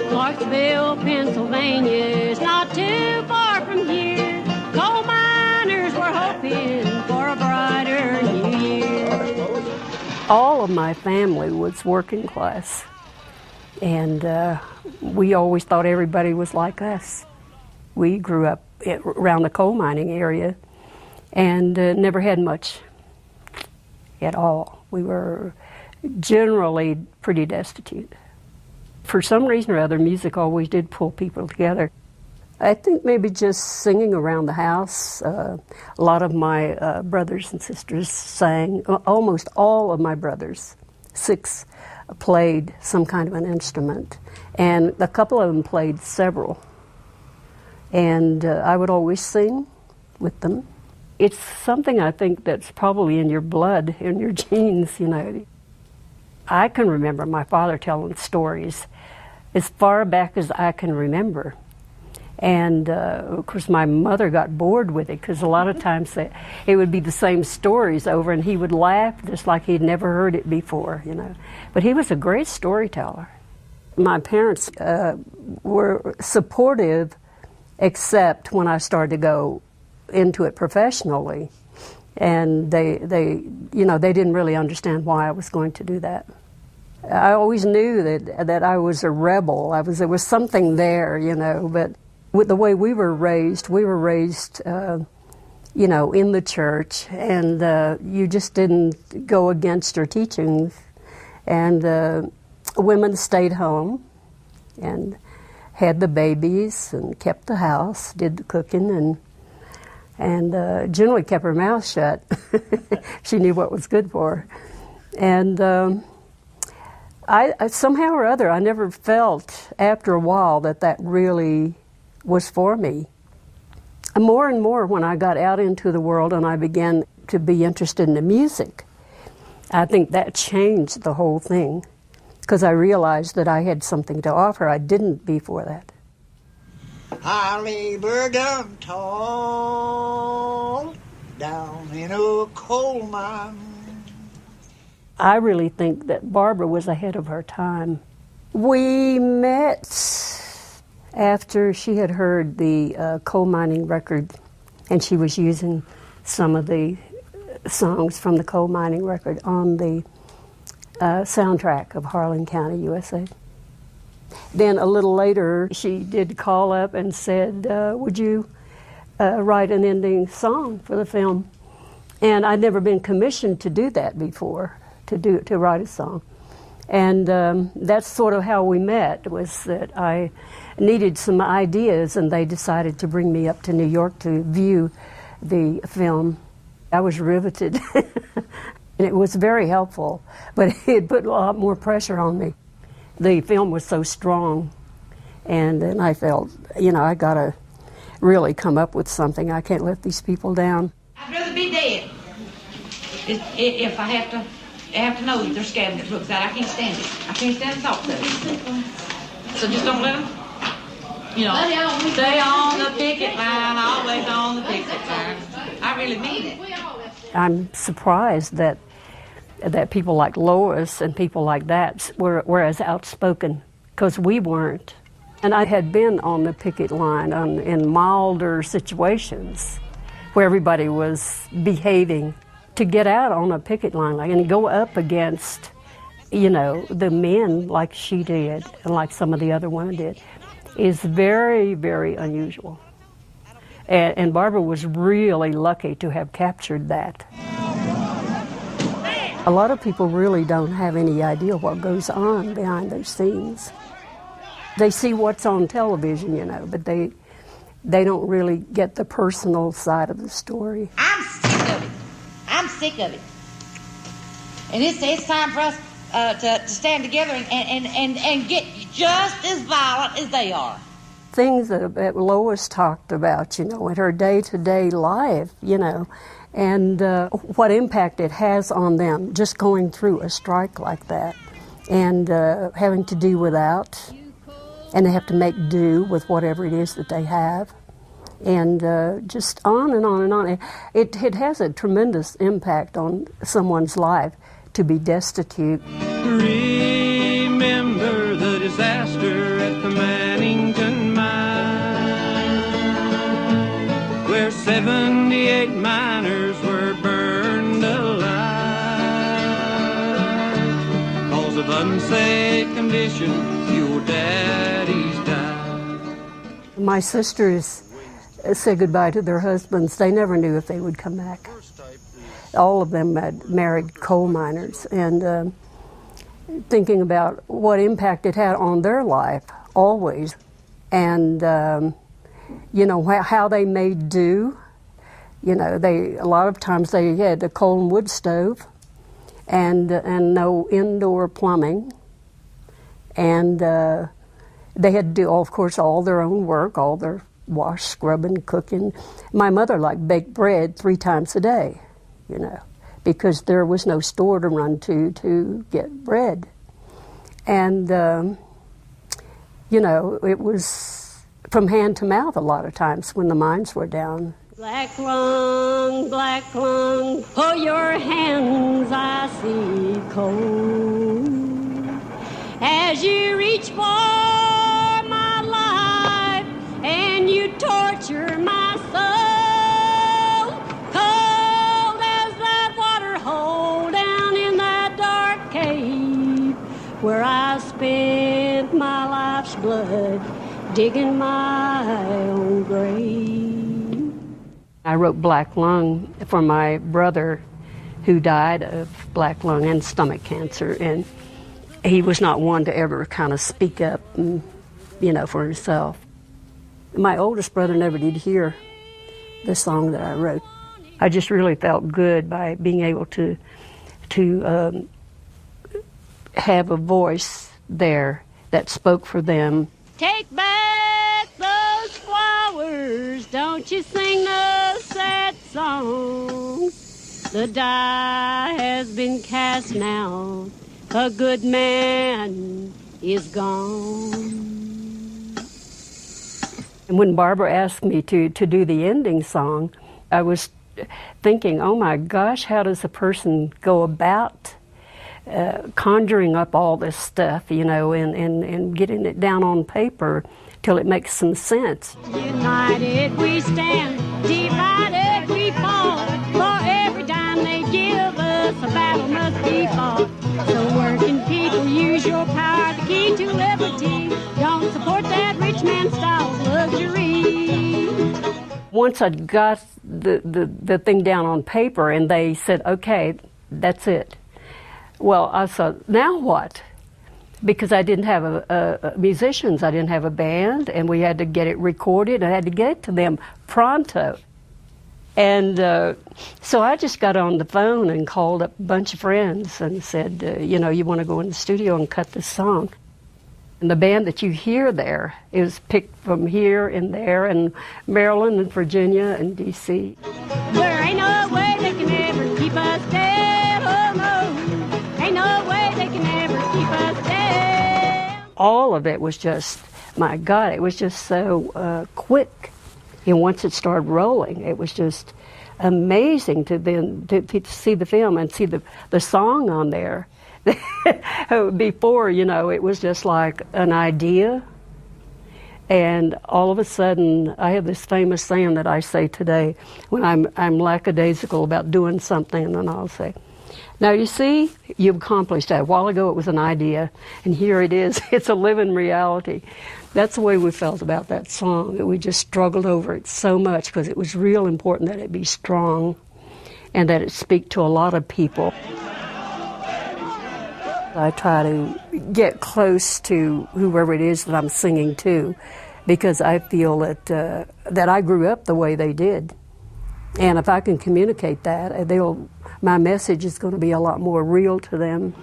Clarksville, Pennsylvania is not too far from here. Coal miners were hoping for a brighter new year. All of my family was working class, and we always thought everybody was like us. We grew up around the coal mining area and never had much at all. We were generally pretty destitute. For some reason or other, music always did pull people together. I think maybe just singing around the house. A lot of my brothers and sisters sang. Almost all of my brothers, 6, played some kind of an instrument, and a couple of them played several. And I would always sing with them. It's something I think that's probably in your blood, in your genes, you know. I can remember my father telling stories as far back as I can remember. And of course my mother got bored with it, because a lot of times it would be the same stories over, and he would laugh just like he'd never heard it before, you know. But he was a great storyteller. My parents were supportive, except when I started to go into it professionally, and they didn't really understand why I was going to do that. I always knew that I was a rebel. There was something there, you know. But with the way we were raised, in the church, and you just didn't go against your teachings. And women stayed home and had the babies and kept the house, did the cooking, and generally kept her mouth shut. She knew what was good for her. And I somehow or other, I never felt after a while that really was for me. And more when I got out into the world and I began to be interested in the music, I think that changed the whole thing, because I realized that I had something to offer I didn't before that. I labored tall down in a coal mine. I really think that Barbara was ahead of her time. We met after she had heard the coal mining record, and she was using some of the songs from the coal mining record on the soundtrack of Harlan County, USA. Then a little later, she did call up and said, would you write an ending song for the film? And I'd never been commissioned to do that before, to write a song. And that's sort of how we met, was that I needed some ideas, and they decided to bring me up to New York to view the film. I was riveted, and it was very helpful, but it put a lot more pressure on me. The film was so strong, and then I felt, I gotta really come up with something. I can't let these people down. I'd rather be dead if I have to know that their scavenger books out. I can't stand it. I can't stand the thought of it. So just don't let them, stay on the picket line, always on the picket line. I really mean it. I'm surprised that people like Lois and people like that were as outspoken, because we weren't. And I had been on the picket line in milder situations where everybody was behaving. To get out on a picket line and go up against, the men like she did and like some of the other women did is very, very unusual. And Barbara was really lucky to have captured that. A lot of people really don't have any idea what goes on behind those scenes. They see what's on television, but they don't really get the personal side of the story. I'm sick of it. And it's time for us to stand together and get just as violent as they are. Things that Lois talked about, in her day-to-day life, and what impact it has on them just going through a strike like that, and having to do without, and they have to make do with whatever it is that they have. And just on and on and on. It has a tremendous impact on someone's life to be destitute. Remember disaster at the Mannington mine, where 78 miners were burned alive. Cause of unsafe condition, your daddy's died. My sisters said goodbye to their husbands. They never knew if they would come back. All of them had married coal miners, and thinking about what impact it had on their life, always, and you know, how they made do. You know, a lot of times they had a coal and wood stove, and no indoor plumbing, and they had to do, of course, all their own work, all their wash, scrubbing, cooking. My mother liked baked bread 3 times a day, you know, because there was no store to run to get bread. And, you know, it was from hand to mouth a lot of times when the mines were down. Black lung, pull your hands, I see cold. As you reach for my life and you torture my soul, cold as that water hole down in that dark cave where I spent my life's blood digging my own grave. I wrote Black Lung for my brother who died of black lung and stomach cancer, and he was not one to ever kind of speak up, and, you know, for himself. My oldest brother never did hear the song that I wrote. I just really felt good by being able to have a voice there that spoke for them. Take back those flowers, don't you sing those sad songs. The die has been cast now, a good man is gone. And when Barbara asked me to do the ending song, I was thinking, oh my gosh, how does a person go about conjuring up all this stuff, you know, and getting it down on paper till it makes some sense. United we stand, divided we fall. For every dime they give us, a battle must be fought. So working people, use your power, the key to liberty. Don't support that rich man style luxury. Once I got the thing down on paper and they said, okay, that's it. Well, I thought, now what? Because I didn't have musicians, I didn't have a band, and we had to get it recorded. I had to get it to them pronto. And so I just got on the phone and called up a bunch of friends and said, you know, you want to go in the studio and cut this song. And the band that you hear there is picked from here and there, and Maryland and Virginia and D.C. There ain't no way they can ever keep us dead, oh no. Ain't no way they can ever keep us dead. All of it was just, my God, it was just so quick. And once it started rolling, it was just amazing to see the film and see the song on there. Before, you know, it was just like an idea, and all of a sudden, I have this famous saying that I say today when I'm lackadaisical about doing something, and then I'll say, now you see, you've accomplished that. A while ago it was an idea, and here it is. It's a living reality. That's the way we felt about that song. We just struggled over it so much because it was real important that it be strong and that it speak to a lot of people. I try to get close to whoever it is that I'm singing to, because I feel that I grew up the way they did. And if I can communicate that, my message is going to be a lot more real to them.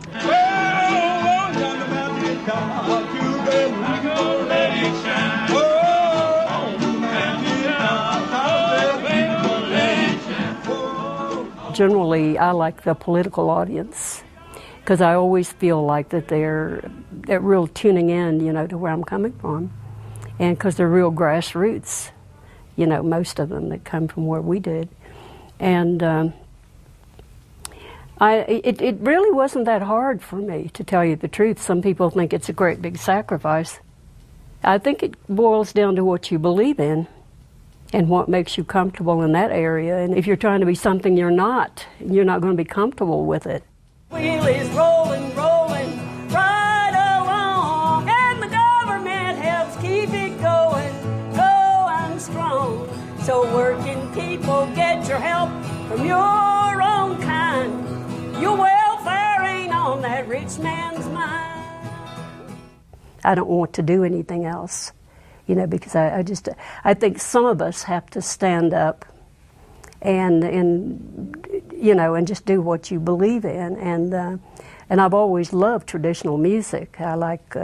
Generally, I like the political audience, because I always feel like that they're real tuning in, you know, to where I'm coming from, and because they're real grassroots, you know, most of them that come from where we did, and It really wasn't that hard for me, to tell you the truth. Some people think it's a great big sacrifice. I think it boils down to what you believe in and what makes you comfortable in that area. And if you're trying to be something you're not going to be comfortable with it. Wheel is rolling, rolling right along, and the government helps keep it going strong. So working people, get your help from your own kind. Your welfare ain't on that rich man's mind. I don't want to do anything else, because I think some of us have to stand up and just do what you believe in. And I've always loved traditional music. I like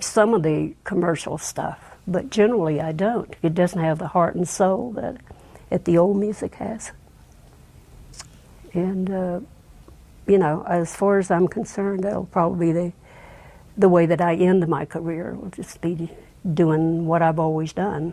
some of the commercial stuff, but generally I don't. It doesn't have the heart and soul that the old music has. And as far as I'm concerned, that'll probably be the way that I end my career. Will just be doing what I've always done.